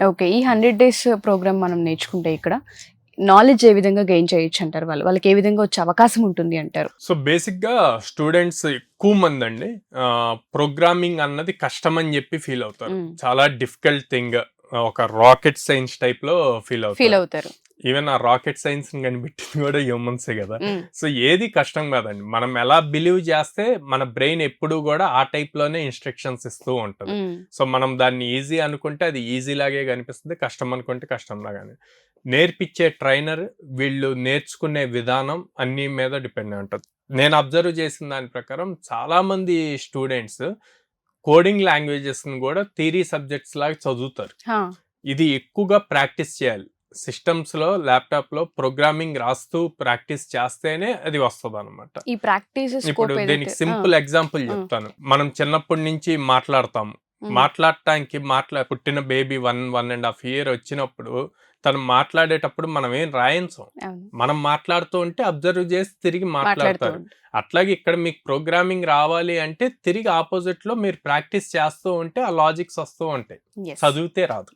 Okay. ఈ 100 days programme మనం నేర్చుకుంటే ఇక్కడ నాలెడ్జ్ ఏ విధంగా గెయిన్ చేయొచ్చు అంటారు? వాళ్ళకి ఏ విధంగా వచ్చే అవకాశం ఉంటుంది అంటారు? సో బేసిక్గా స్టూడెంట్స్ ఎక్కువ మంది అండి ప్రోగ్రామింగ్ అన్నది కష్టం అని చెప్పి ఫీల్ అవుతారు. చాలా డిఫికల్ట్ థింగ్, ఒక రాకెట్ సైన్స్ టైప్ లో ఫీల్ అవుతారు. ఈవెన్ ఆ రాకెట్ సైన్స్ కనిపెట్టింది కూడా హ్యూమన్సే కదా. సో ఏది కష్టం కాదండి, మనం ఎలా బిలీవ్ చేస్తే మన బ్రెయిన్ ఎప్పుడు కూడా ఆ టైప్ లోనే ఇన్స్ట్రక్షన్స్ ఇస్తూ ఉంటుంది. సో మనం దాన్ని ఈజీ అనుకుంటే అది ఈజీ లాగే కనిపిస్తుంది, కష్టం అనుకుంటే కష్టం లాగానే. నేర్పించే ట్రైనర్, వీళ్ళు నేర్చుకునే విధానం అన్ని మీద డిపెండ్ అయి ఉంటుంది. నేను అబ్జర్వ్ చేసిన దాని ప్రకారం చాలా మంది స్టూడెంట్స్ కోడింగ్ లాంగ్వేజెస్ కూడా థియరీ సబ్జెక్ట్స్ లాగా చదువుతారు. ఇది ఎక్కువగా ప్రాక్టీస్ చేయాలి. సిస్టమ్స్ లో, ల్యాప్టాప్ లో ప్రోగ్రామింగ్ రాస్తూ ప్రాక్టీస్ చేస్తేనే అది వస్తుంది అనమాట. ఈ ప్రాక్టీస్ ఇప్పుడు దీనికి సింపుల్ ఎగ్జాంపుల్ చెప్తాను. మనం చిన్నప్పటి నుంచి మాట్లాడతాము. మాట్లాడటానికి పుట్టిన బేబీ 1.5 year వచ్చినప్పుడు తను మాట్లాడేటప్పుడు మనం ఏం రాయించాం, మనం మాట్లాడుతూ ఉంటే అబ్జర్వ్ చేసి తిరిగి మాట్లాడతారు. అట్లాగే ఇక్కడ మీకు ప్రోగ్రామింగ్ రావాలి అంటే తిరిగి ఆపోజిట్ లో మీరు ప్రాక్టీస్ చేస్తూ ఉంటే ఆ లాజిక్స్ వస్తూ ఉంటాయి, చదివితే రాదు.